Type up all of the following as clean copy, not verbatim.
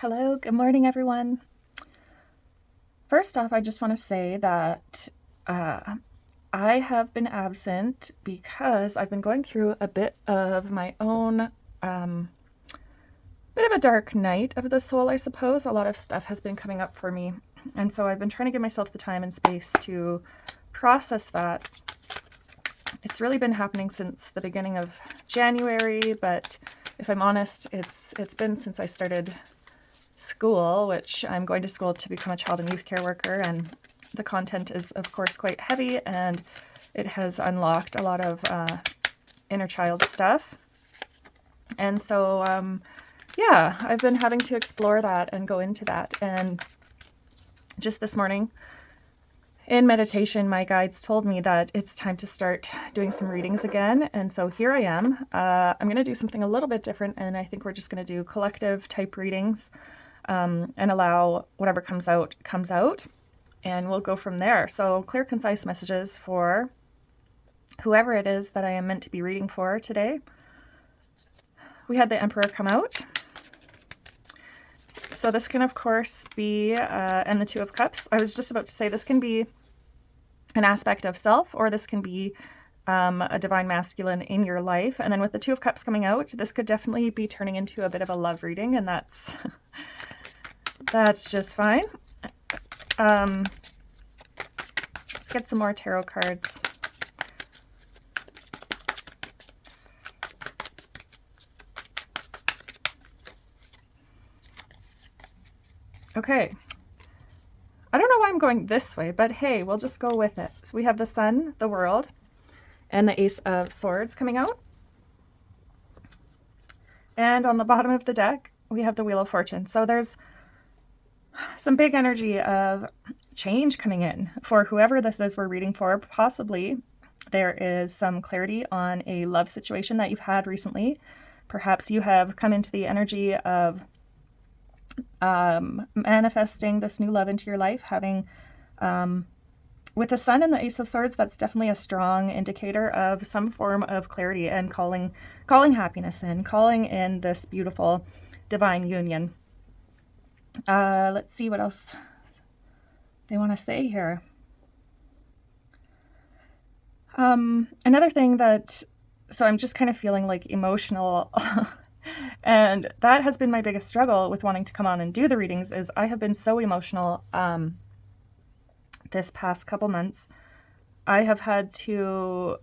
Hello, good morning, everyone. First off, I just want to say that I have been absent because I've been going through a bit of my own, bit of a dark night of the soul, I suppose. A lot of stuff has been coming up for me. And so I've been trying to give myself the time and space to process that. It's really been happening since the beginning of January, but if I'm honest, it's been since I started school, which I'm going to school to become a child and youth care worker, and the content is of course quite heavy, and it has unlocked a lot of inner child stuff. And so yeah, I've been having to explore that and go into that. And just this morning in meditation, my guides told me that it's time to start doing some readings again. And so here I am. I'm going to do something a little bit different, and I think we're just going to do collective type readings and allow whatever comes out, and we'll go from there. So clear, concise messages for whoever it is that I am meant to be reading for today. We had the Emperor come out. So this can, of course, be, and the Two of Cups. I was just about to say this can be an aspect of self, or this can be a divine masculine in your life. And then with the Two of Cups coming out, this could definitely be turning into a bit of a love reading, and that's just fine. Let's get some more tarot cards. Okay. I don't know why I'm going this way, but hey, we'll just go with it. So we have the Sun, the World, and the Ace of Swords coming out. And on the bottom of the deck, we have the Wheel of Fortune. So there's some big energy of change coming in for whoever this is we're reading for. Possibly there is some clarity on a love situation that you've had recently. Perhaps you have come into the energy of manifesting this new love into your life, having with the Sun and the Ace of Swords, that's definitely a strong indicator of some form of clarity and calling happiness in, calling in this beautiful divine union. Let's see what else they want to say here. Another thing so I'm just kind of feeling like emotional and that has been my biggest struggle with wanting to come on and do the readings, is I have been so emotional this past couple months. I have had to,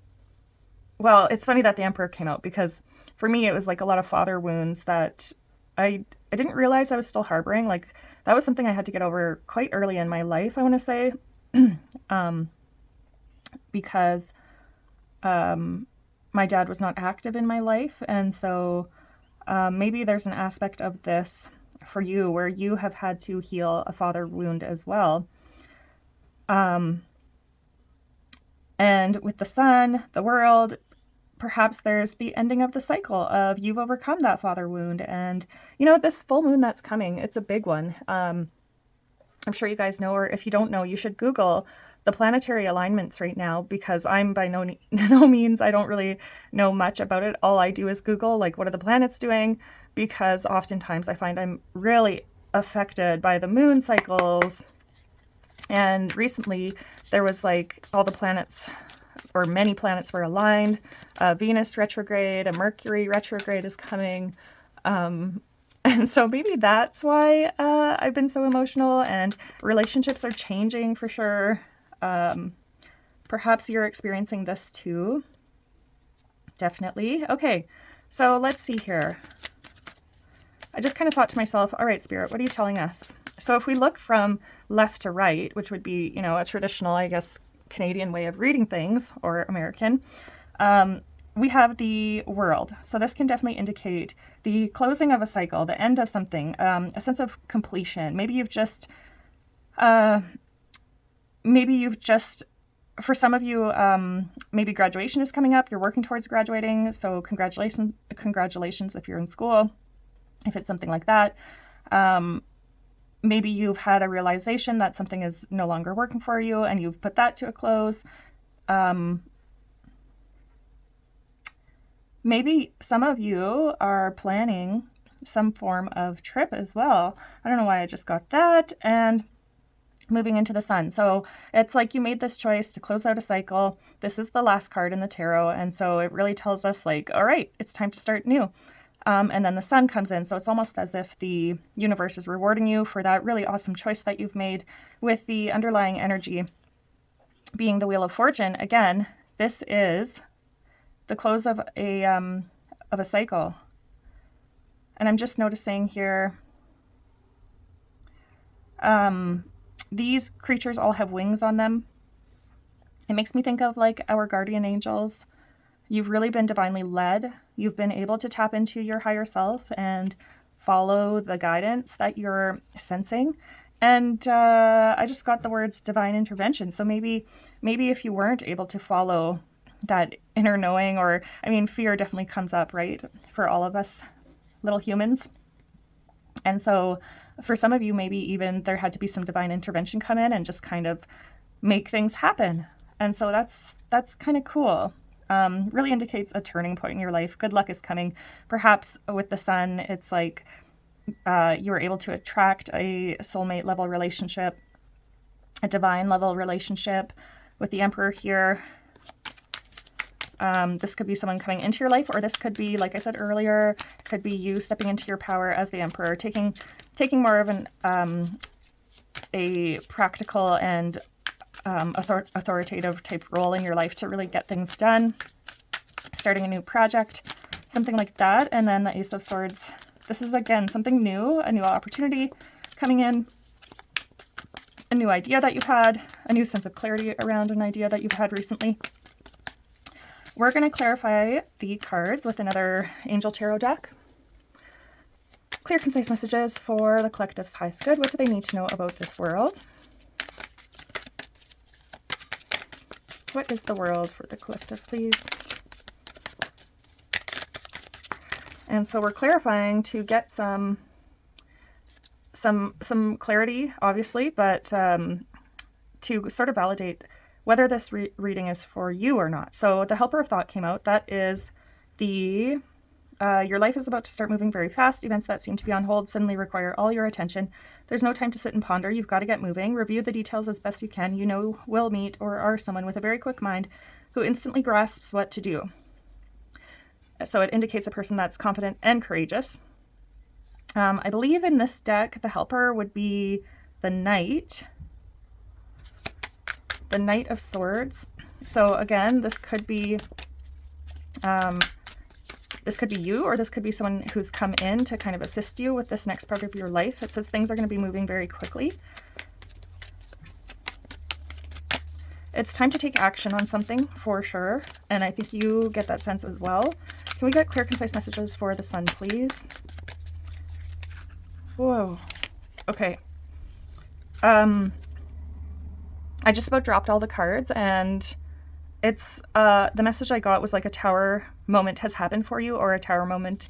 well, it's funny that the Emperor came out, because for me it was like a lot of father wounds that I didn't realize I was still harboring. Like that was something I had to get over quite early in my life, I want to say, because my dad was not active in my life. And so maybe there's an aspect of this for you where you have had to heal a father wound as well. And with the Sun, the World, perhaps there's the ending of the cycle of you've overcome that father wound. And, you know, this full moon that's coming, it's a big one. I'm sure you guys know, or if you don't know, you should Google the planetary alignments right now, because I'm by no means, I don't really know much about it. All I do is Google, like, what are the planets doing? Because oftentimes I find I'm really affected by the moon cycles. And recently there was like all the planets, or many planets, were aligned. Venus retrograde, a Mercury retrograde is coming. And so maybe that's why I've been so emotional, and relationships are changing for sure. Perhaps you're experiencing this too. Definitely. Okay, so let's see here. I just kind of thought to myself, all right, Spirit, what are you telling us? So if we look from left to right, which would be, you know, a traditional, I guess, Canadian way of reading things, or American, we have the World. So this can definitely indicate the closing of a cycle, the end of something, a sense of completion. Maybe you've just, for some of you, maybe graduation is coming up. You're working towards graduating. So congratulations if you're in school, if it's something like that. Maybe you've had a realization that something is no longer working for you, and you've put that to a close. Maybe some of you are planning some form of trip as well. I don't know why I just got that. And moving into the sun. So it's like you made this choice to close out a cycle. This is the last card in the tarot. And so it really tells us like, all right, it's time to start new. And then the sun comes in. So it's almost as if the universe is rewarding you for that really awesome choice that you've made, with the underlying energy being the Wheel of Fortune. Again, this is the close of a cycle. And I'm just noticing here, these creatures all have wings on them. It makes me think of like our guardian angels. You've really been divinely led. You've been able to tap into your higher self and follow the guidance that you're sensing. And I just got the words divine intervention. So maybe if you weren't able to follow that inner knowing, or, I mean, fear definitely comes up, right? For all of us little humans. And so for some of you, maybe even there had to be some divine intervention come in and just kind of make things happen. And so that's kind of cool. Really indicates a turning point in your life. Good luck is coming. Perhaps with the sun, it's like you were able to attract a soulmate level relationship, a divine level relationship with the Emperor here. This could be someone coming into your life, or this could be, like I said earlier, could be you stepping into your power as the Emperor, taking more of an a practical and authoritative type role in your life to really get things done, starting a new project, something like that. And then the Ace of Swords. This is, again, something new, a new opportunity coming in, a new idea that you've had, a new sense of clarity around an idea that you've had recently. We're going to clarify the cards with another Angel Tarot deck. Clear, concise messages for the collective's highest good. What do they need to know about this world? What is the world for the collective, please? And so we're clarifying to get some clarity, obviously, but to sort of validate whether this reading is for you or not. So the Helper of Thought came out. That is the your life is about to start moving very fast. Events that seem to be on hold suddenly require all your attention. There's no time to sit and ponder. You've got to get moving. Review the details as best you can. You know, will meet or are someone with a very quick mind who instantly grasps what to do. So it indicates a person that's confident and courageous. I believe in this deck, the Helper would be the Knight. The Knight of Swords. So again, this could be you, or this could be someone who's come in to kind of assist you with this next part of your life. It says things are going to be moving very quickly. It's time to take action on something for sure, and I think you get that sense as well. Can we get clear, concise messages for the Sun, please? Whoa. Okay. I just about dropped all the cards, and it's the message I got was like a tower moment has happened for you, or a tower moment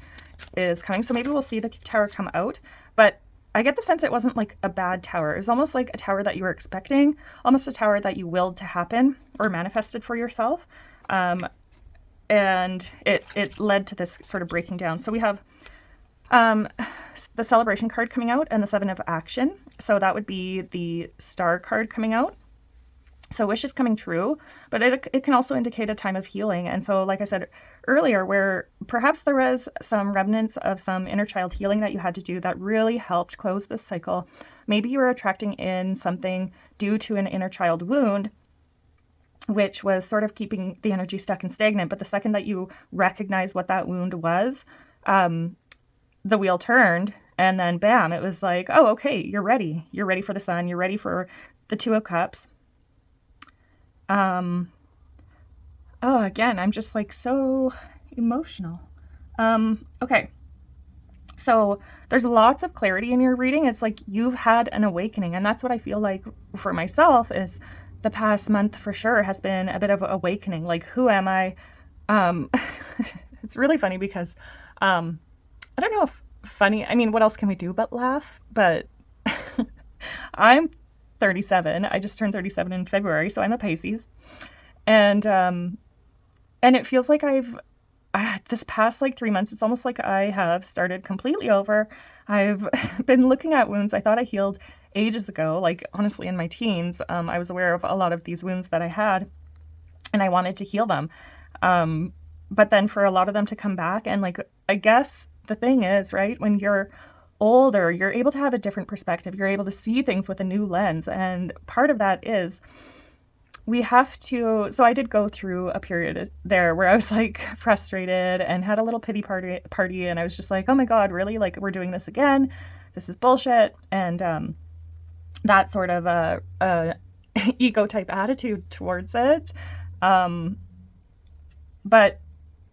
is coming. So maybe we'll see the tower come out, but I get the sense it wasn't like a bad tower. It was almost like a tower that you were expecting, almost a tower that you willed to happen or manifested for yourself. And it led to this sort of breaking down. So we have the Celebration card coming out and the Seven of Action. So that would be the Star card coming out. So wish is coming true, but it can also indicate a time of healing. And so, like I said earlier, where perhaps there was some remnants of some inner child healing that you had to do that really helped close this cycle. Maybe you were attracting in something due to an inner child wound, which was sort of keeping the energy stuck and stagnant. But the second that you recognize what that wound was, the wheel turned, and then bam, it was like, oh, okay, you're ready. You're ready for the Sun. You're ready for the Two of Cups. Again, I'm just like so emotional. Okay. So there's lots of clarity in your reading. It's like you've had an awakening, and that's what I feel like for myself is the past month for sure has been a bit of an awakening. Like, who am I? It's really funny because, I don't know if funny, I mean, what else can we do but laugh? But I'm 37. I just turned 37 in February, so I'm a Pisces. And it feels like I've this past like 3 months, it's almost like I have started completely over. I've been looking at wounds I thought I healed ages ago, like honestly in my teens. I was aware of a lot of these wounds that I had, and I wanted to heal them. But then for a lot of them to come back, and like, I guess the thing is, right, when you're older, you're able to have a different perspective. You're able to see things with a new lens. And part of that is we have to, so I did go through a period there where I was like frustrated and had a little pity party, and I was just like, oh my God, really? Like, we're doing this again? This is bullshit. And that sort of a ego type attitude towards it. But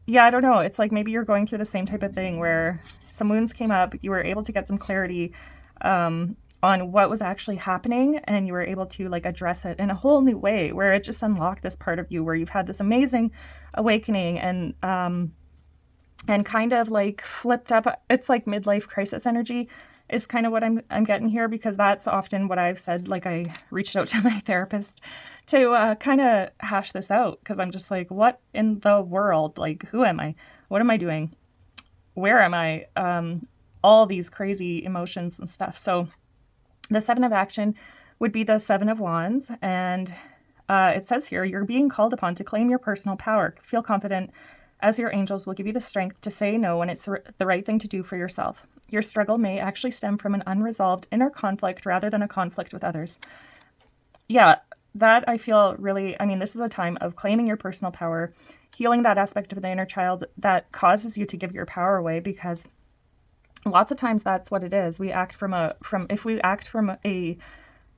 yeah, I don't know. It's like maybe you're going through the same type of thing where some wounds came up, you were able to get some clarity on what was actually happening, and you were able to like address it in a whole new way, where it just unlocked this part of you where you've had this amazing awakening and kind of like flipped up. It's like midlife crisis energy is kind of what I'm getting here, because that's often what I've said. Like, I reached out to my therapist to kind of hash this out, because I'm just like, what in the world? Like, who am I? What am I doing? Where am I? All these crazy emotions and stuff. So the 7 of action would be the 7 of wands. And it says here, you're being called upon to claim your personal power. Feel confident, as your angels will give you the strength to say no when it's the right thing to do for yourself. Your struggle may actually stem from an unresolved inner conflict rather than a conflict with others. Yeah, that I feel really, I mean, this is a time of claiming your personal power, healing that aspect of the inner child that causes you to give your power away, because lots of times that's what it is. We act if we act from a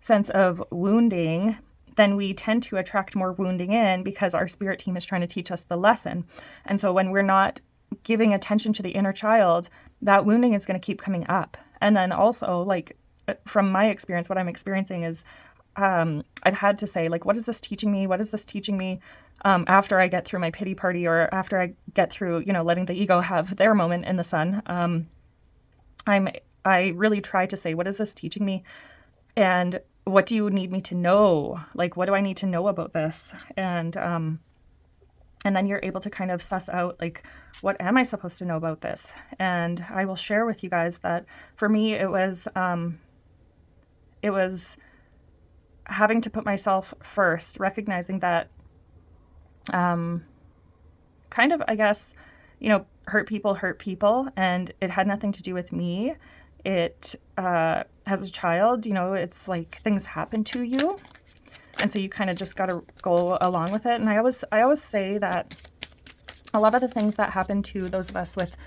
sense of wounding, then we tend to attract more wounding in, because our spirit team is trying to teach us the lesson. And so when we're not giving attention to the inner child, that wounding is going to keep coming up. And then also, like, from my experience, what I'm experiencing is I've had to say, like, what is this teaching me? What is this teaching me? After I get through my pity party, or after I get through, letting the ego have their moment in the sun, I really try to say, what is this teaching me? And what do you need me to know? Like, what do I need to know about this? And then you're able to kind of suss out, like, what am I supposed to know about this? And I will share with you guys that for me, it was having to put myself first, recognizing that kind of, I guess, hurt people, and it had nothing to do with me. It, as a child, it's like things happen to you. And so you kind of just got to go along with it. And I always say that a lot of the things that happen to those of us with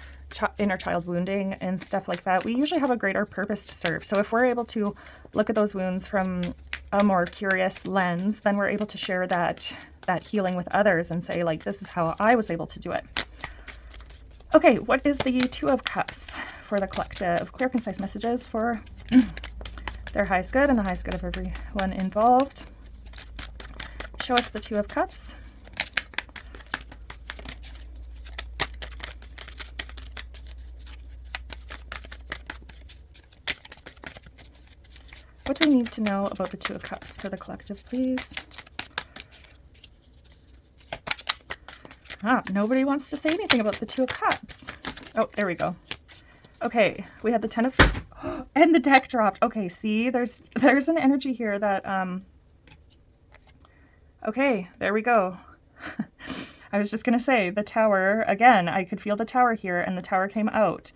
inner child wounding and stuff like that, we usually have a greater purpose to serve. So if we're able to look at those wounds from a more curious lens, then we're able to share that healing with others and say, like, this is how I was able to do it. Okay, what is the 2 of Cups for the collective? Clear, concise messages for their highest good and the highest good of everyone involved. Show us the 2 of Cups. What do we need to know about the 2 of Cups for the collective, please? Nobody wants to say anything about the 2 of Cups. Oh, there we go. Okay, we had the 10 of... and the deck dropped. Okay, see, there's an energy here that... Okay, there we go. I was just going to say, the Tower, again, I could feel the Tower here, and the Tower came out.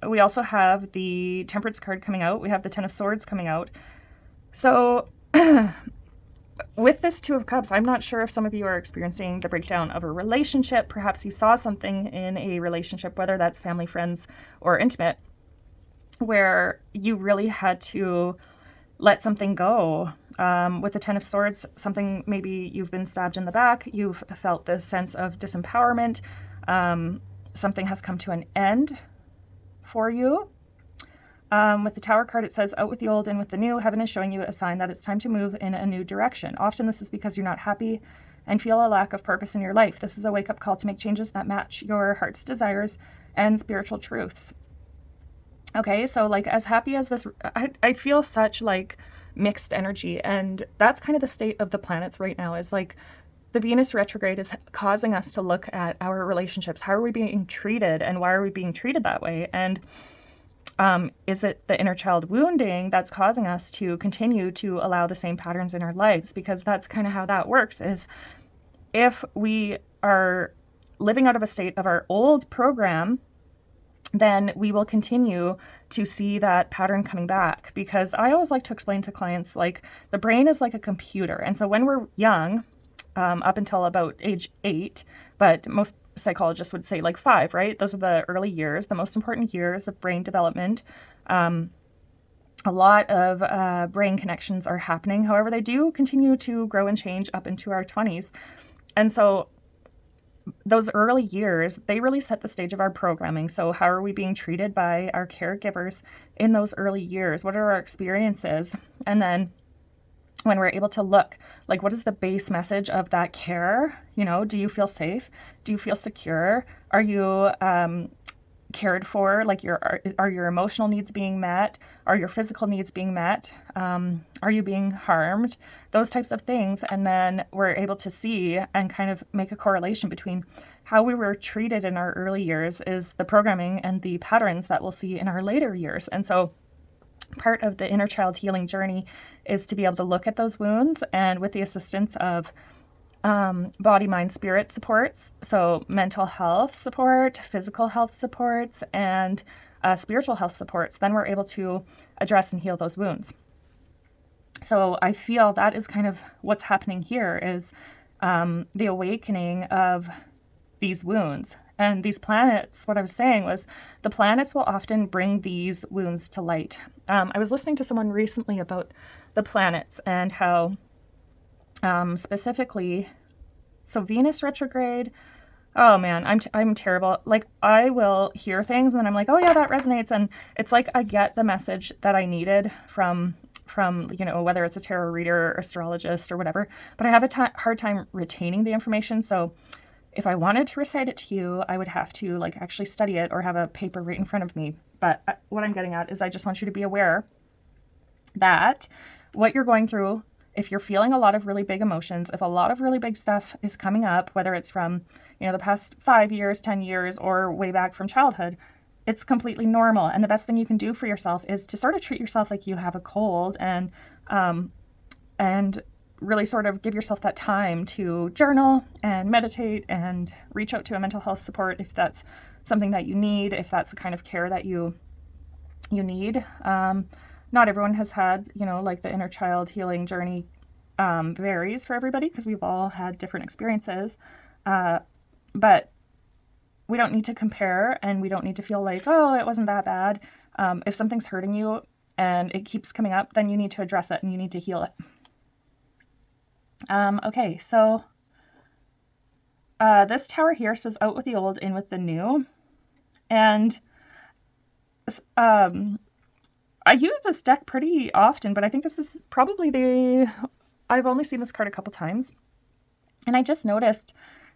We also have the Temperance card coming out. We have the 10 of Swords coming out. So... with this 2 of Cups, I'm not sure if some of you are experiencing the breakdown of a relationship. Perhaps you saw something in a relationship, whether that's family, friends, or intimate, where you really had to let something go. With the 10 of Swords, something, maybe you've been stabbed in the back, you've felt this sense of disempowerment, something has come to an end for you. With the Tower card, it says, out with the old, in with the new. Heaven is showing you a sign that it's time to move in a new direction. Often this is because you're not happy and feel a lack of purpose in your life. This is a wake-up call to make changes that match your heart's desires and spiritual truths. Okay, so like, as happy as this, I feel such like mixed energy, and that's kind of the state of the planets right now, is like the Venus retrograde is causing us to look at our relationships. How are we being treated, and why are we being treated that way? And is it the inner child wounding that's causing us to continue to allow the same patterns in our lives? Because that's kind of how that works, is if we are living out of a state of our old program, then we will continue to see that pattern coming back. Because I always like to explain to clients, like, the brain is like a computer. And so when we're young, up until about age 8, but most psychologists would say like 5, right? Those are the early years, the most important years of brain development. A lot of brain connections are happening. However, they do continue to grow and change up into our 20s. And so those early years, they really set the stage of our programming. So how are we being treated by our caregivers in those early years? What are our experiences? And then when we're able to look, like, what is the base message of that care? You know, do you feel safe? Do you feel secure? Are you cared for? Like, are your emotional needs being met? Are your physical needs being met? Are you being harmed? Those types of things. And then we're able to see and kind of make a correlation between how we were treated in our early years is the programming and the patterns that we'll see in our later years. And so part of the inner child healing journey is to be able to look at those wounds, and with the assistance of body, mind, spirit supports, so mental health support, physical health supports, and spiritual health supports, then we're able to address and heal those wounds. So I feel that is kind of what's happening here, is the awakening of these wounds. And these planets, what I was saying was, the planets will often bring these wounds to light. I was listening to someone recently about the planets and how specifically, so Venus retrograde, oh man, I'm terrible. Like, I will hear things and then I'm like, oh yeah, that resonates. And it's like I get the message that I needed from you know, whether it's a tarot reader or astrologist or whatever, but I have a hard time retaining the information. So if I wanted to recite it to you, I would have to like actually study it or have a paper right in front of me. But what I'm getting at is, I just want you to be aware that what you're going through, if you're feeling a lot of really big emotions, if a lot of really big stuff is coming up, whether it's from, you know, the past 5 years, 10 years, or way back from childhood, it's completely normal. And the best thing you can do for yourself is to sort of treat yourself like you have a cold, and really sort of give yourself that time to journal and meditate and reach out to a mental health support if that's something that you need, if that's the kind of care that you need. Not everyone has had, you know, like, the inner child healing journey varies for everybody, because we've all had different experiences. But we don't need to compare, and we don't need to feel like, oh, it wasn't that bad. If something's hurting you and it keeps coming up, then you need to address it and you need to heal it. Okay, so this tower here says out with the old, in with the new. And I use this deck pretty often, but I think this is probably I've only seen this card a couple times. And I just noticed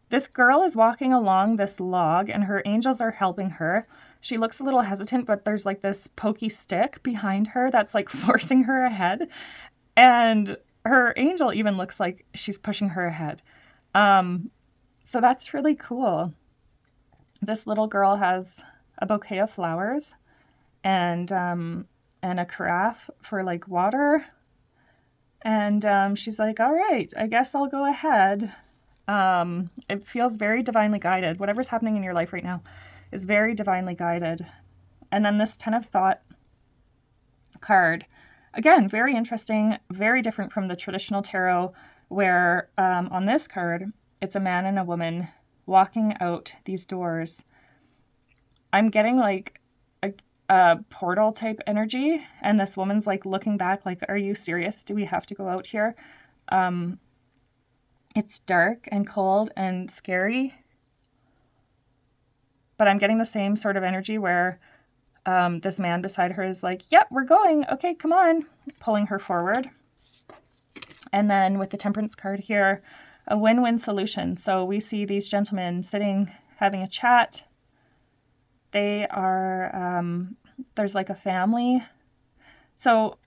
this girl is walking along this log and her angels are helping her. She looks a little hesitant, but there's like this pokey stick behind her that's like forcing her ahead. And her angel even looks like she's pushing her ahead. So that's really cool. This little girl has a bouquet of flowers and a carafe for like water. And she's like, all right, I guess I'll go ahead. It feels very divinely guided. Whatever's happening in your life right now is very divinely guided. And then this 10 of Thought card, again, very interesting, very different from the traditional tarot, where on this card, it's a man and a woman walking out these doors. I'm getting like a portal type energy, and this woman's like looking back like, are you serious? Do we have to go out here? It's dark and cold and scary, but I'm getting the same sort of energy where this man beside her is like, yep, we're going. Okay, come on, pulling her forward. And then with the Temperance card here, a win-win solution. So we see these gentlemen sitting, having a chat. They are, there's like a family. So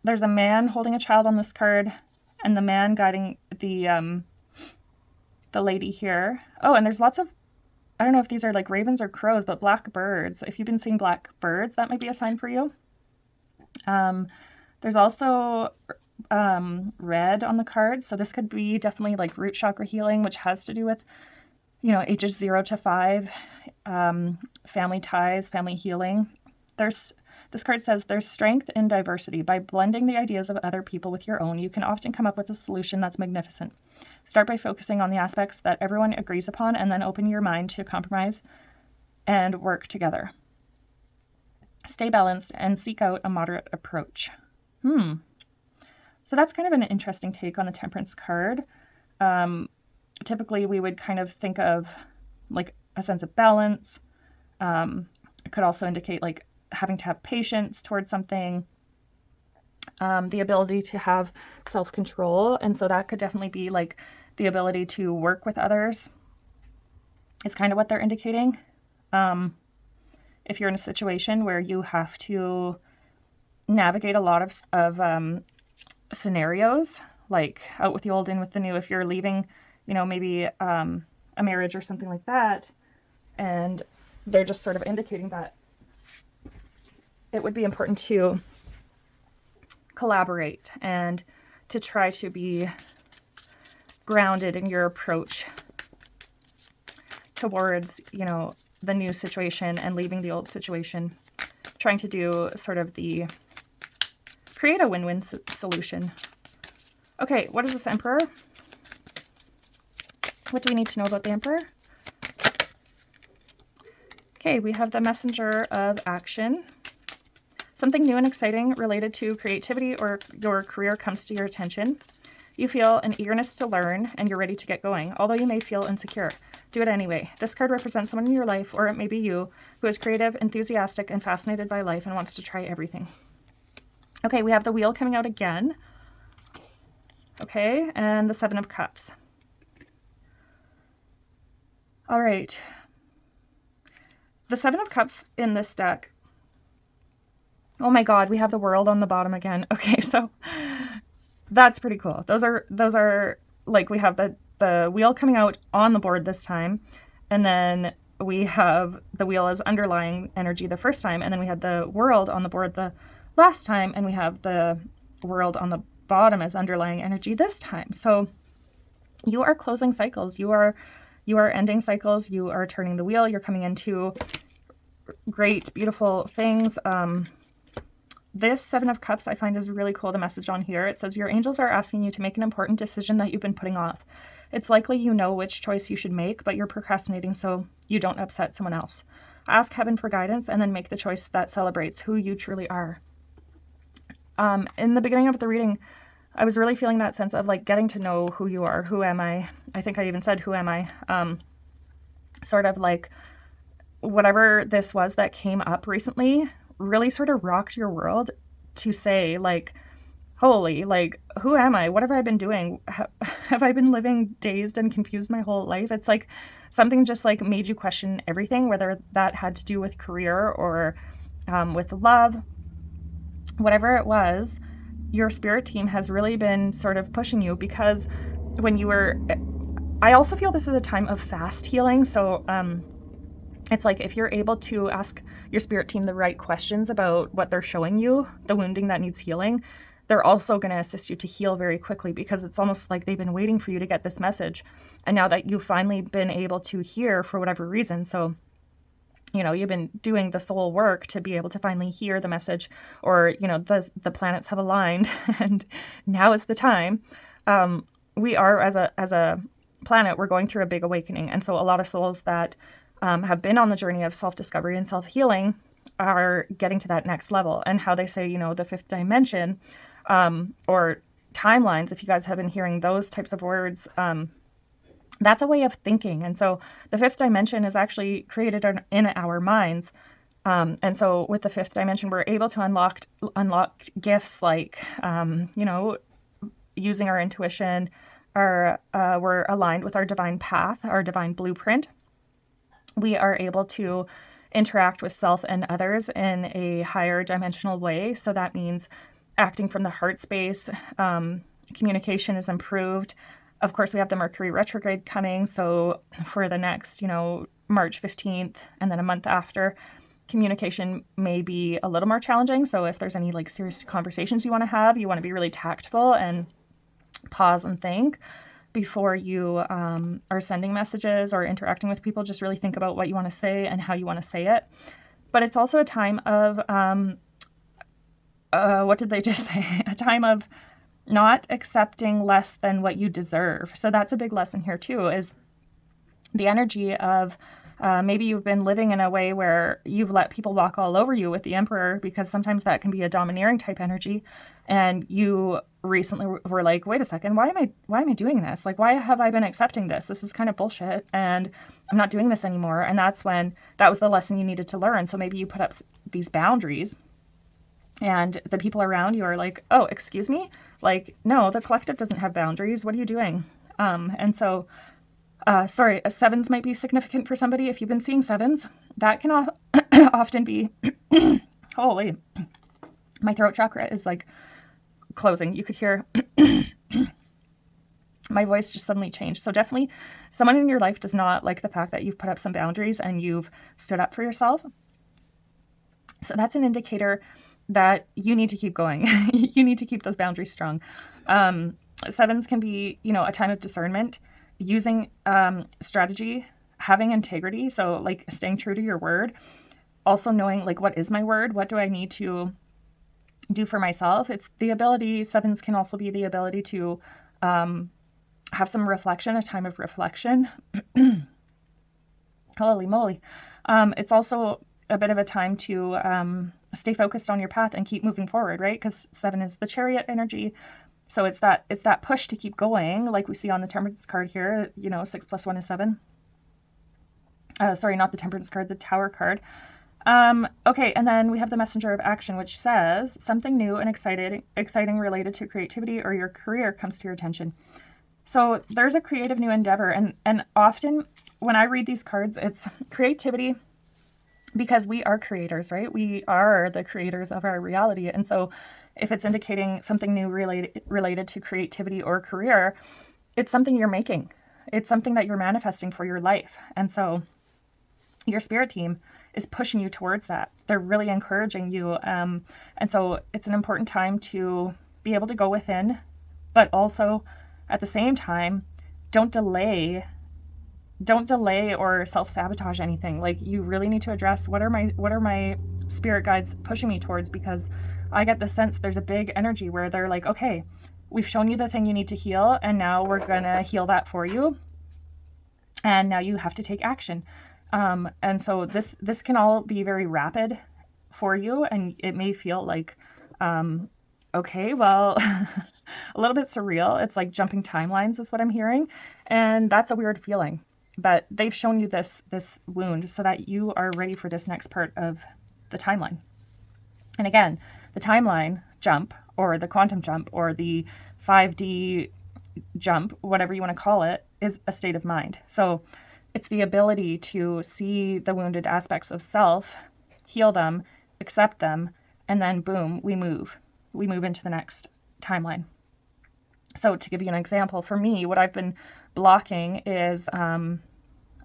there's a man holding a child on this card, and the man guiding the the lady here. Oh, and there's lots of, I don't know if these are like ravens or crows, but black birds. If you've been seeing black birds, that might be a sign for you. There's also red on the cards. So this could be definitely like root chakra healing, which has to do with, ages 0 to 5, family ties, family healing. This card says there's strength in diversity. By blending the ideas of other people with your own, you can often come up with a solution that's magnificent. Start by focusing on the aspects that everyone agrees upon, and then open your mind to compromise and work together. Stay balanced and seek out a moderate approach. So that's kind of an interesting take on the Temperance card. Typically, we would kind of think of like a sense of balance. It could also indicate like having to have patience towards something, the ability to have self-control. And so that could definitely be like the ability to work with others is kind of what they're indicating. If you're in a situation where you have to navigate a lot of scenarios, like out with the old, in with the new, if you're leaving, maybe a marriage or something like that, and they're just sort of indicating that it would be important to collaborate and to try to be grounded in your approach towards, the new situation and leaving the old situation, trying to do sort of create a win-win solution. Okay, what is this Emperor? What do we need to know about the Emperor? Okay, we have the Messenger of Action. Something new and exciting related to creativity or your career comes to your attention. You feel an eagerness to learn and you're ready to get going, although you may feel insecure. Do it anyway. This card represents someone in your life, or it may be you, who is creative, enthusiastic, and fascinated by life and wants to try everything. Okay, we have the Wheel coming out again. Okay, and the Seven of Cups. All right. The Seven of Cups in this deck. Oh my God, we have the World on the bottom again. Okay, so that's pretty cool. Those are like, we have the Wheel coming out on the board this time, and then we have the Wheel as underlying energy the first time, and then we had the World on the board the last time, and we have the World on the bottom as underlying energy this time. So you are closing cycles. You are ending cycles. You are turning the wheel. You're coming into great, beautiful things. This Seven of Cups I find is really cool. The message on here, it says your angels are asking you to make an important decision that you've been putting off. It's likely you know which choice you should make, but you're procrastinating so you don't upset someone else. Ask heaven for guidance and then make the choice that celebrates who you truly are. In the beginning of the reading, I was really feeling that sense of like getting to know who you are. Who am I? I think I even said, who am I? Sort of like whatever this was that came up recently really sort of rocked your world to say like, holy, like, who am I? What have I been doing? Have I been living dazed and confused my whole life? It's like something just like made you question everything, whether that had to do with career or with love, whatever it was. Your spirit team has really been sort of pushing you, because when you were, I also feel this is a time of fast healing. So it's like if you're able to ask your spirit team the right questions about what they're showing you, the wounding that needs healing, they're also going to assist you to heal very quickly, because it's almost like they've been waiting for you to get this message. And now that you've finally been able to hear for whatever reason, so you've been doing the soul work to be able to finally hear the message, or, the planets have aligned and now is the time. We are, as a planet, we're going through a big awakening. And so a lot of souls that have been on the journey of self-discovery and self-healing are getting to that next level. And how they say, the fifth dimension, or timelines, if you guys have been hearing those types of words, that's a way of thinking. And so the fifth dimension is actually created in our minds. And so with the fifth dimension, we're able to unlock gifts like, using our intuition, we're aligned with our divine path, our divine blueprint. We are able to interact with self and others in a higher dimensional way. So that means acting from the heart space. Communication is improved. Of course, we have the Mercury retrograde coming. So for the next, March 15th and then a month after, communication may be a little more challenging. So if there's any like serious conversations you want to have, you want to be really tactful and pause and think before you are sending messages or interacting with people. Just really think about what you want to say and how you want to say it. But it's also a time of, what did they just say? A time of not accepting less than what you deserve. So that's a big lesson here too, is the energy of maybe you've been living in a way where you've let people walk all over you with the Emperor, because sometimes that can be a domineering type energy. And you recently were like, wait a second, why am I doing this? Like, why have I been accepting this? This is kind of bullshit and I'm not doing this anymore. And that was the lesson you needed to learn. So maybe you put up these boundaries and the people around you are like, oh, excuse me? Like, no, the collective doesn't have boundaries. What are you doing? And so, sorry, sevens might be significant for somebody. If you've been seeing sevens, that can often be, holy, my throat chakra is like closing. You could hear my voice just suddenly changed. So definitely someone in your life does not like the fact that you've put up some boundaries and you've stood up for yourself. So that's an indicator that you need to keep going. You need to keep those boundaries strong. Sevens can be, a time of discernment, using strategy, having integrity. So like staying true to your word, also knowing like, what is my word? What do I need to do for myself? It's the ability, sevens can also be the ability to have some reflection, a time of reflection. Holy moly. It's also a bit of a time to stay focused on your path and keep moving forward, right? Because 7 is the Chariot energy. So it's that push to keep going, like we see on the Temperance card here, 6 + 1 is 7. Sorry, not the Temperance card, the Tower card. Okay, and then we have the Messenger of Action, which says something new and exciting related to creativity or your career comes to your attention. So there's a creative new endeavor, and often when I read these cards, it's creativity, because we are creators, right? We are the creators of our reality. And so if it's indicating something new related to creativity or career, it's something you're making. It's something that you're manifesting for your life. And so your spirit team is pushing you towards that. They're really encouraging you. And so it's an important time to be able to go within, but also at the same time, don't delay or self-sabotage anything. Like, you really need to address what are my spirit guides pushing me towards, because I get the sense there's a big energy where they're like, okay, we've shown you the thing you need to heal, and now we're gonna heal that for you, and now you have to take action. And so this can all be very rapid for you, and it may feel like okay, well, a little bit surreal. It's like jumping timelines is what I'm hearing, and that's a weird feeling. But they've shown you this wound so that you are ready for this next part of the timeline. And again, the timeline jump, or the quantum jump, or the 5D jump, whatever you want to call it, is a state of mind. So it's the ability to see the wounded aspects of self, heal them, accept them, and then boom, we move into the next timeline. So to give you an example, for me, what I've been blocking is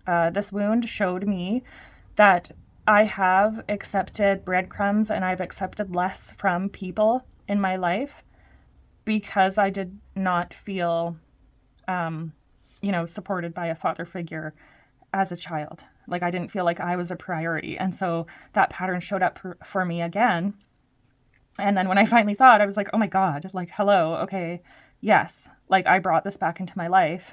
this wound showed me that I have accepted breadcrumbs and I've accepted less from people in my life because I did not feel, supported by a father figure as a child. Like, I didn't feel like I was a priority. And so that pattern showed up for me again. And then when I finally saw it, I was like, oh my God, like, hello, okay, yes, like, I brought this back into my life.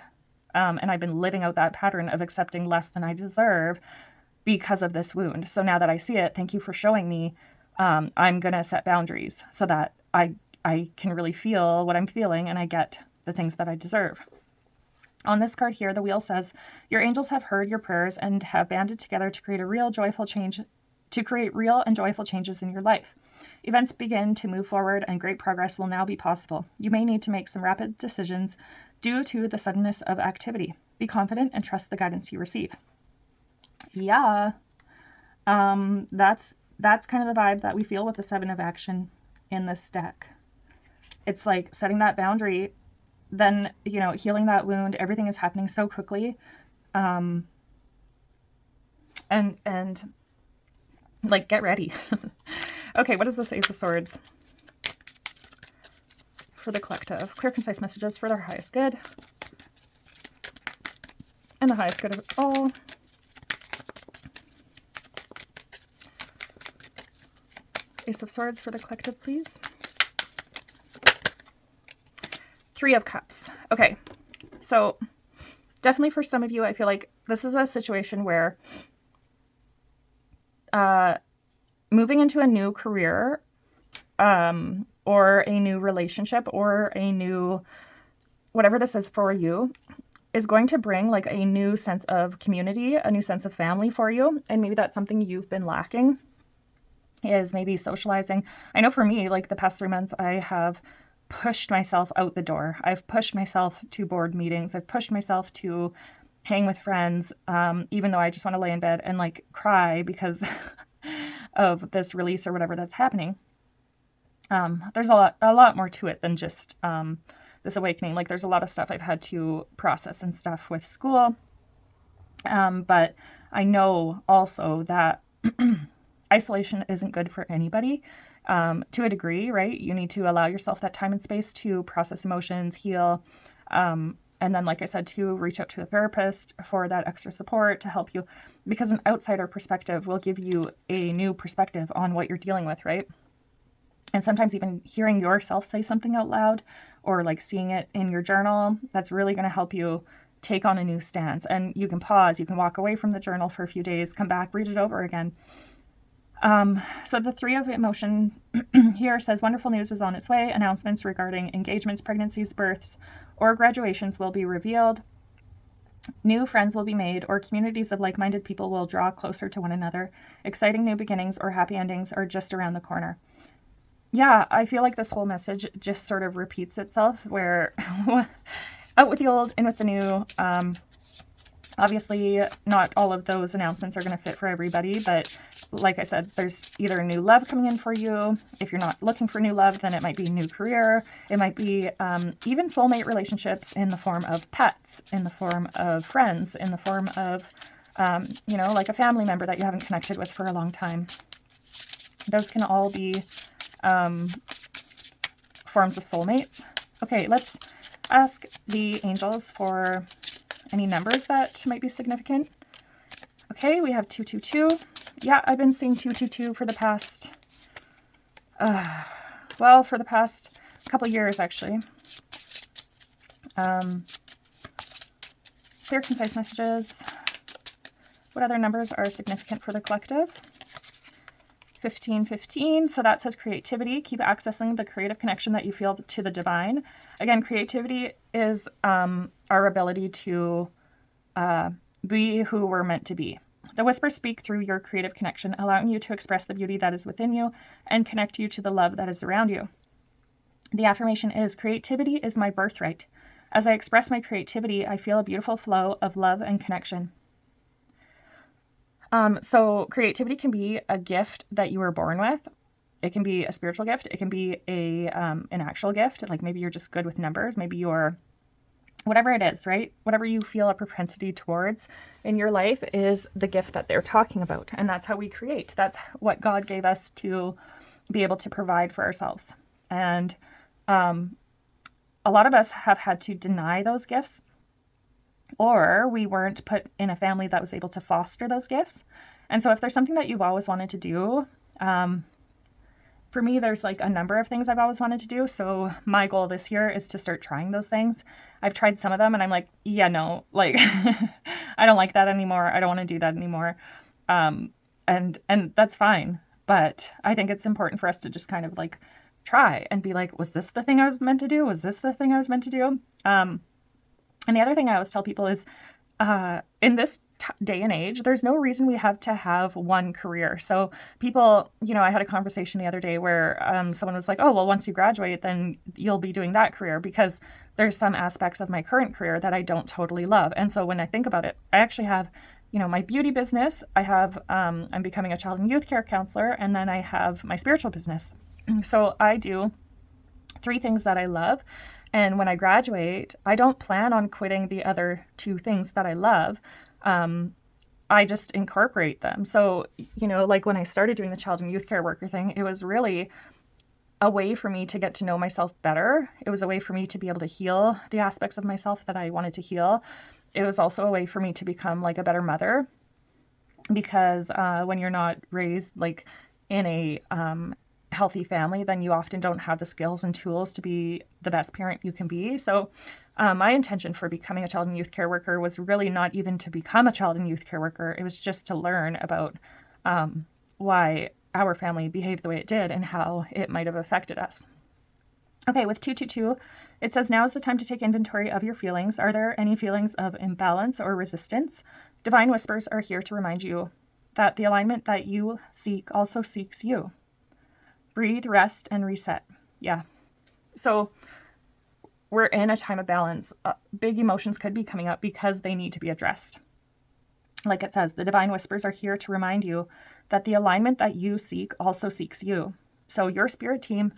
And I've been living out that pattern of accepting less than I deserve because of this wound. So now that I see it, thank you for showing me, I'm going to set boundaries so that I can really feel what I'm feeling and I get the things that I deserve. On this card here, the wheel says, your angels have heard your prayers and have banded together to create real and joyful changes in your life. Events begin to move forward and great progress will now be possible. You may need to make some rapid decisions due to the suddenness of activity. Be confident and trust the guidance you receive. Yeah. That's kind of the vibe that we feel with the 7 of Action in this deck. It's like setting that boundary then, you know, healing that wound, everything is happening so quickly. And like, get ready. Okay, what is this Ace of Swords for the collective? Clear, concise messages for their highest good and the highest good of it all. Ace of Swords for the collective, please. Three of Cups. Okay, so definitely for some of you, I feel like this is a situation where moving into a new career or a new relationship or a new, whatever this is for you, is going to bring like a new sense of community, a new sense of family for you. And maybe that's something you've been lacking, is maybe socializing. I know for me, like the past 3 months, I have pushed myself out the door. I've pushed myself to board meetings. I've pushed myself to hang with friends, even though I just want to lay in bed and like cry because of this release or whatever that's happening. There's a lot more to it than just this awakening. Like there's a lot of stuff I've had to process and stuff with school. But I know also that isolation isn't good for anybody, to a degree, right? You need to allow yourself that time and space to process emotions, heal, and then, like I said, to reach out to a therapist for that extra support to help you, because an outsider perspective will give you a new perspective on what you're dealing with, right? And sometimes even hearing yourself say something out loud or like seeing it in your journal, that's really going to help you take on a new stance. And you can pause, you can walk away from the journal for a few days, come back, read it over again. So the Three of Emotion here says, wonderful news is on its way. Announcements regarding engagements, pregnancies, births, or graduations will be revealed. New friends will be made, or communities of like-minded people will draw closer to one another. Exciting new beginnings or happy endings are just around the corner. Yeah, I feel like this whole message just sort of repeats itself, where out with the old, in with the new. Obviously, not all of those announcements are going to fit for everybody, but like I said, there's either a new love coming in for you. If you're not looking for new love, then it might be a new career. It might be even soulmate relationships in the form of pets, in the form of friends, in the form of, you know, like a family member that you haven't connected with for a long time. Those can all be forms of soulmates. Okay, let's ask the angels for any numbers that might be significant. Okay, we have 222. Yeah, I've been seeing 222 for the past, for the past couple years, actually. Clear, concise messages. What other numbers are significant for the collective? 1515, so that says creativity. Keep accessing the creative connection that you feel to the divine. Again, creativity is our ability to be who we're meant to be. The whispers speak through your creative connection, allowing you to express the beauty that is within you and connect you to the love that is around you. The affirmation is, creativity is my birthright. As I express my creativity, I feel a beautiful flow of love and connection. So creativity can be a gift that you were born with. It can be a spiritual gift. It can be an actual gift. Like maybe you're just good with numbers. Maybe you're, whatever it is, right? Whatever you feel a propensity towards in your life is the gift that they're talking about. And that's how we create. That's what God gave us to be able to provide for ourselves. And a lot of us have had to deny those gifts, or we weren't put in a family that was able to foster those gifts. And so if there's something that you've always wanted to do, for me, there's like a number of things I've always wanted to do. So my goal this year is to start trying those things. I've tried some of them and I'm like, yeah, no, like, I don't like that anymore. I don't want to do that anymore. And that's fine. But I think it's important for us to just kind of like try and be like, was this the thing I was meant to do? Was this the thing I was meant to do? And the other thing I always tell people is, in this day and age, there's no reason we have to have one career. So people, you know, I had a conversation the other day where someone was like, oh, well, once you graduate, then you'll be doing that career, because there's some aspects of my current career that I don't totally love. And so when I think about it, I actually have, you know, my beauty business. I have, I'm becoming a child and youth care counselor, and then I have my spiritual business. So I do 3 things that I love. And when I graduate, I don't plan on quitting the other two things that I love. I just incorporate them. So, like when I started doing the child and youth care worker thing, it was really a way for me to get to know myself better. It was a way for me to be able to heal the aspects of myself that I wanted to heal. It was also a way for me to become like a better mother, because when you're not raised like in a healthy family, then you often don't have the skills and tools to be the best parent you can be. So my intention for becoming a child and youth care worker was really not even to become a child and youth care worker. It was just to learn about why our family behaved the way it did and how it might have affected us. Okay, with 222, it says, now is the time to take inventory of your feelings. Are there any feelings of imbalance or resistance? Divine whispers are here to remind you that the alignment that you seek also seeks you. Breathe, rest, and reset. Yeah. So we're in a time of balance. Big emotions could be coming up because they need to be addressed. Like it says, the divine whispers are here to remind you that the alignment that you seek also seeks you. So your spirit team,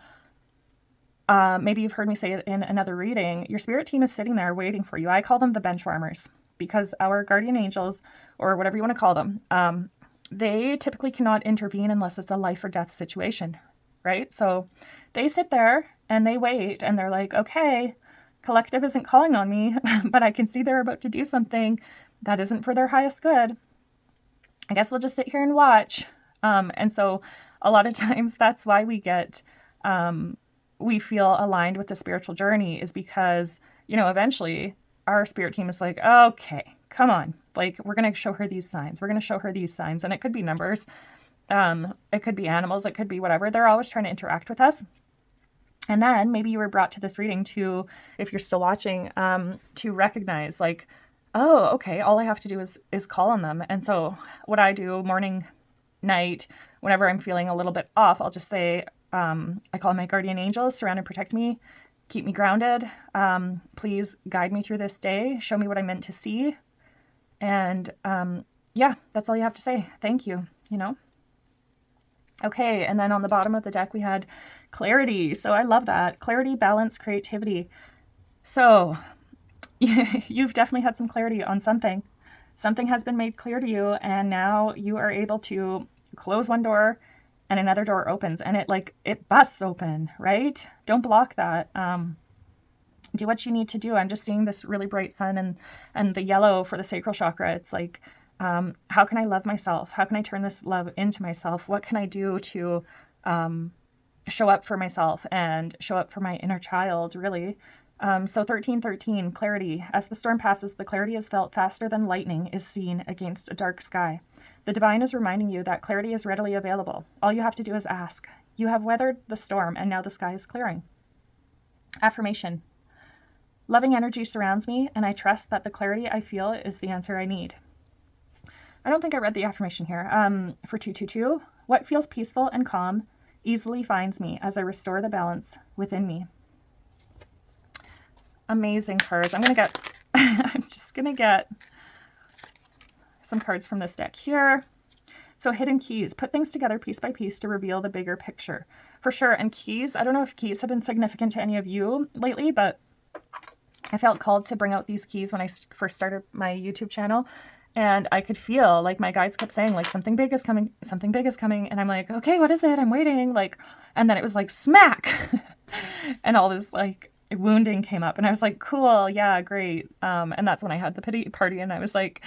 maybe you've heard me say it in another reading, your spirit team is sitting there waiting for you. I call them the bench warmers, because our guardian angels, or whatever you want to call them, they typically cannot intervene unless it's a life or death situation, right? So they sit there and they wait, and they're like, okay, collective isn't calling on me, but I can see they're about to do something that isn't for their highest good. I guess we'll just sit here and watch. And so a lot of times that's why we feel aligned with the spiritual journey, is because, eventually our spirit team is like, okay, come on. Like, we're going to show her these signs. We're going to show her these signs. And it could be numbers. It could be animals. It could be whatever. They're always trying to interact with us. And then maybe you were brought to this reading to, if you're still watching, to recognize like, oh, okay, all I have to do is call on them. And so what I do morning, night, whenever I'm feeling a little bit off, I'll just say, I call my guardian angels, surround and protect me, keep me grounded. Please guide me through this day. Show me what I'm meant to see. And yeah, that's all you have to say. Thank you, Okay, and then on the bottom of the deck, we had clarity. So I love that. Clarity, balance, creativity. So you've definitely had some clarity on something. Something has been made clear to you, and now you are able to close one door and another door opens, and it busts open, right? Don't block that. Do what you need to do. I'm just seeing this really bright sun and the yellow for the sacral chakra. It's like, how can I love myself? How can I turn this love into myself? What can I do to show up for myself and show up for my inner child, really? So 1313, clarity. As the storm passes, the clarity is felt faster than lightning is seen against a dark sky. The divine is reminding you that clarity is readily available. All you have to do is ask. You have weathered the storm, and now the sky is clearing. Affirmation. Loving energy surrounds me, and I trust that the clarity I feel is the answer I need. I don't think I read the affirmation here. For 222, what feels peaceful and calm easily finds me as I restore the balance within me. Amazing cards. I'm just going to get some cards from this deck here. So hidden keys, put things together piece by piece to reveal the bigger picture. For sure. And keys, I don't know if keys have been significant to any of you lately, but I felt called to bring out these keys when I first started my YouTube channel. And I could feel like my guides kept saying like, something big is coming, something big is coming. And I'm like, okay, what is it? I'm waiting. And then it was like smack and all this like wounding came up, and I was like, cool. Yeah, great. And that's when I had the pity party, and I was like,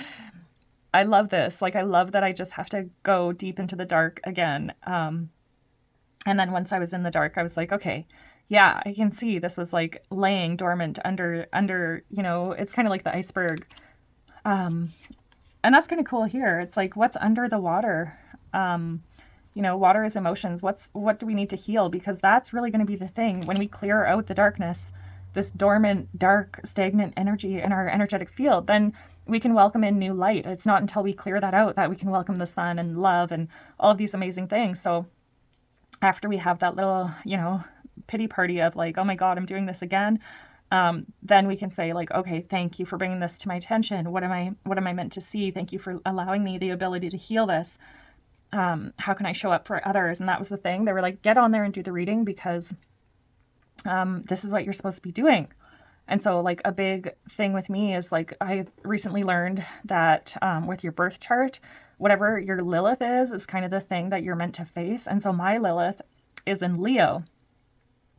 I love this. Like, I love that I just have to go deep into the dark again. And then once I was in the dark, I was like, okay, yeah, I can see this was like laying dormant under, it's kind of like the iceberg. And that's kind of cool here. It's like, what's under the water? Water is emotions. What do we need to heal? Because that's really going to be the thing. When we clear out the darkness, this dormant, dark, stagnant energy in our energetic field, then we can welcome in new light. It's not until we clear that out that we can welcome the sun and love and all of these amazing things. So after we have that little, pity party of like, oh my God, I'm doing this again. Then we can say like, okay, thank you for bringing this to my attention. What am I meant to see? Thank you for allowing me the ability to heal this. How can I show up for others? And that was the thing. They were like, get on there and do the reading, because this is what you're supposed to be doing. And so like a big thing with me is like, I recently learned that with your birth chart, whatever your Lilith is kind of the thing that you're meant to face. And so my Lilith is in Leo.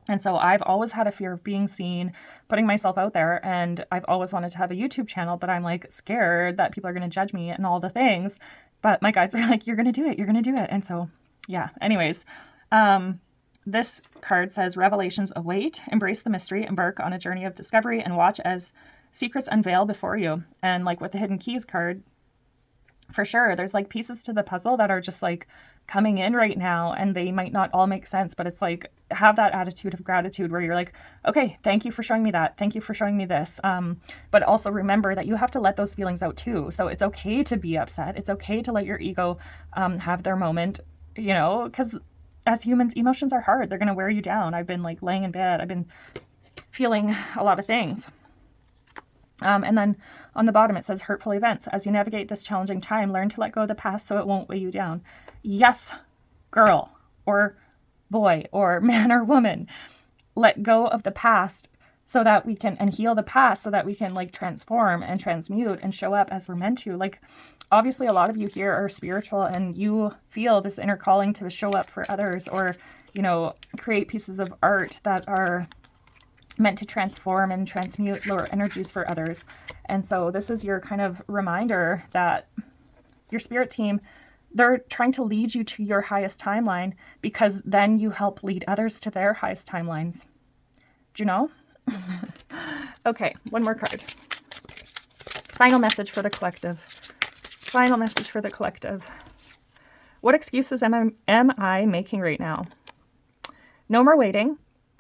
And so I've always had a fear of being seen, putting myself out there, and I've always wanted to have a YouTube channel, but I'm like scared that people are going to judge me and all the things. But my guides are like, you're going to do it. You're going to do it. And so, yeah, anyways, this card says revelations await, embrace the mystery, embark on a journey of discovery, and watch as secrets unveil before you. And like with the hidden keys card, for sure, there's like pieces to the puzzle that are just like coming in right now, and they might not all make sense, but it's like, have that attitude of gratitude where you're like, okay, thank you for showing me that. Thank you for showing me this. But also remember that you have to let those feelings out too. So it's okay to be upset. It's okay to let your ego have their moment, you know, because as humans, emotions are hard. They're going to wear you down. I've been like laying in bed. I've been feeling a lot of things. And then on the bottom, it says hurtful events. As you navigate this challenging time, learn to let go of the past so it won't weigh you down. Yes, girl or boy or man or woman, let go of the past so that we can, and heal the past so that we can like transform and transmute and show up as we're meant to. Like, obviously a lot of you here are spiritual and you feel this inner calling to show up for others, or, you know, create pieces of art that are meant to transform and transmute lower energies for others. And so this is your kind of reminder that your spirit team, they're trying to lead you to your highest timeline, because then you help lead others to their highest timelines. Do you know? Okay, one more card. Final message for the collective. Final message for the collective. What excuses am I making right now? No more waiting.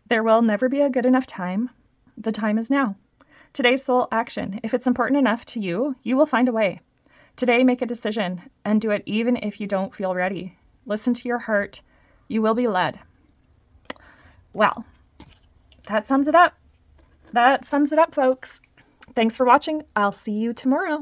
There will never be a good enough time. The time is now. Today's soul action. If it's important enough to you, you will find a way. Today, make a decision and do it even if you don't feel ready. Listen to your heart. You will be led. Well, that sums it up. That sums it up, folks. Thanks for watching. I'll see you tomorrow.